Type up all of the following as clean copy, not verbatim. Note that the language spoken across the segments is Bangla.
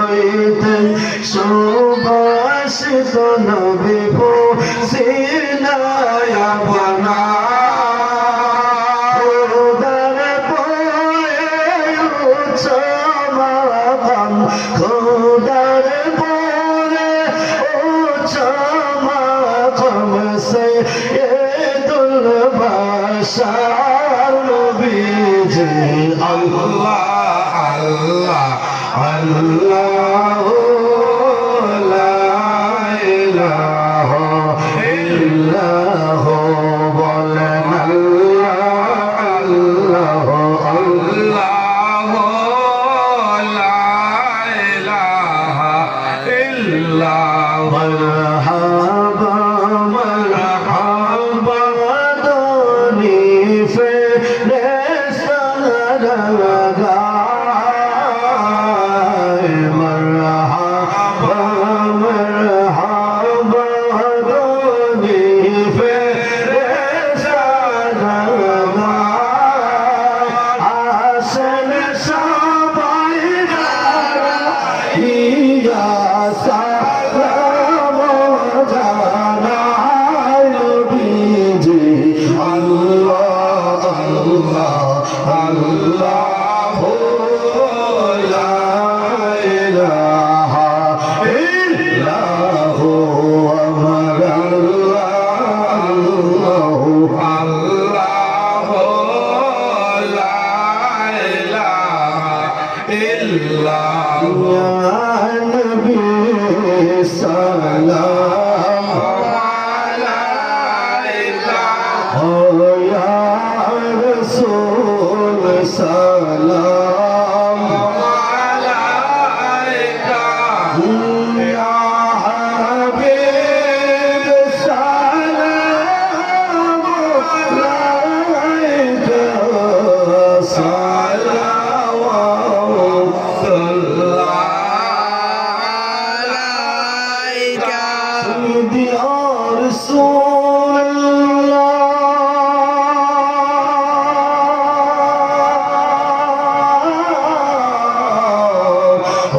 হইতে সুবাসিত নবী সিনায় আপনা খোদার পরে উচ্চমাকাম খোদার পরে উচ্চমাকাম সাইয়্যিদুল বাশার নবীজি আল্লাহ আল্লাহ আল্লাহ লা ইলাহা ইল্লাল্লাহ বলেন আল্লাহ আল্লাহ আল্লাহ লা ইলাহা ইল্লাল্লাহ মারহাবা মারহাবা দনি ফেরেশতা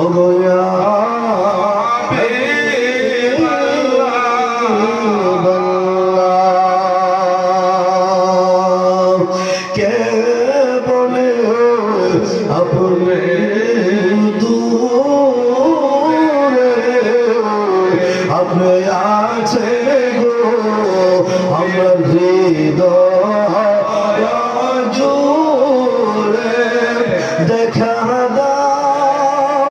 Oh,